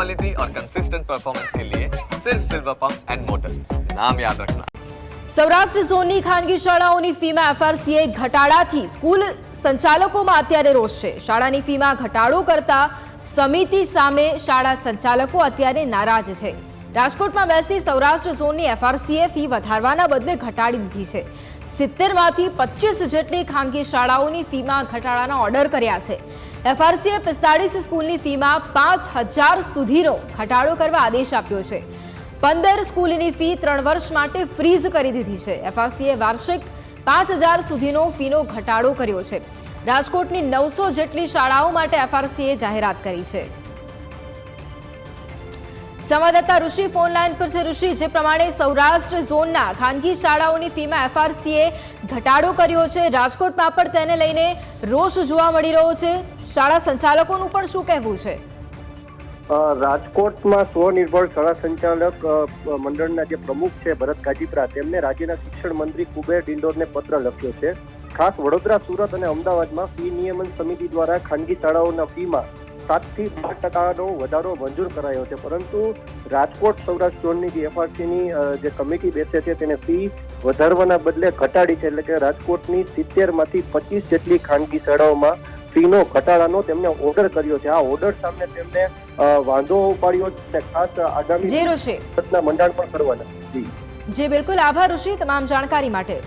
Quality और consistent performance के लिए सिर्फ सिल्वर पंप्स एंड मोटर्स, नाम याद रखना। સૌરાષ્ટ્ર ઝોનની ખાનગી શાળાઓની ફીમાં એફઆરસીએ ઘટાડાથી સ્કૂલ સંચાલકોમાં અત્યારે રોષ છે। શાળાની ફીમાં ઘટાડો કરતા સમિતિ સામે શાળા સંચાલકો અત્યારે નારાજ છે। રાજકોટમાં બેસતી સૌરાષ્ટ્ર ઝોનની એફઆરસીએ ફી વધારવાના બદલે ઘટાડી દીધી છે। 70 માંથી 25 જેટલી ખાનગી શાળાઓની ફીમાં ઘટાડાના ઓર્ડર કર્યા છે। એફઆરસીએ 45 સ્કૂલની ફીમાં 5000 સુધીનો ઘટાડો કરવા આદેશ આપ્યો છે। 15 સ્કૂલની ફી 3 વર્ષ માટે ફ્રીઝ કરી દીધી છે। એફઆરસીએ વાર્ષિક 5000 સુધીનો ફીનો ઘટાડો કર્યો છે। રાજકોટની 900 જેટલી શાળાઓ માટે એફઆરસીએ જાહેરાત કરી છે। સંવાદદાતા ઋષિ ફોન લાઈન પર છે। ઋષિ, જે પ્રમાણે સૌરાષ્ટ્ર ઝોનના ખાનગી શાળાઓની ફીમાં એફઆરસીએ ઘટાડો કર્યો છે, રાજકોટમાં પણ તેને લઈને રોષ જોવા મળી રહ્યો છે। શાળા સંચાલકોનું પણ શું કહેવું છે? રાજકોટમાં સ્વનિર્ભર શાળા સંચાલક મંડળના જે પ્રમુખ છે ભરત ગાજીપરા, તેમને રાજ્યના શિક્ષણ મંત્રી કુબેર ડિંડોરને પત્ર લખ્યો છે। ખાસ વડોદરા, સુરત અને અમદાવાદમાં ફી નિયમન સમિતિ દ્વારા ખાનગી શાળાઓના ફીમાં 7 થી 12% વધારો મંજૂર કરાયો છે, પરંતુ રાજકોટ સૌરાષ્ટ્ર ઝોનની જે એફઆરસીની જે કમિટી બેસે છે તેને ફી વધારવાના બદલે ઘટાડી છે। એટલે કે રાજકોટની 70 માંથી 25 જેટલી ખાનગી શાળાઓમાં ફીનો ઘટાડાનો તેમને ઓર્ડર કર્યો છે। આ ઓર્ડર સામે તેમને વાંધો ઉપાડ્યો છે। ખાસ આગામી જી ઋષિ, મંડાણ પણ કરવાના। જી બિલકુલ, આભાર ઋષિ તમામ જાણકારી માટે।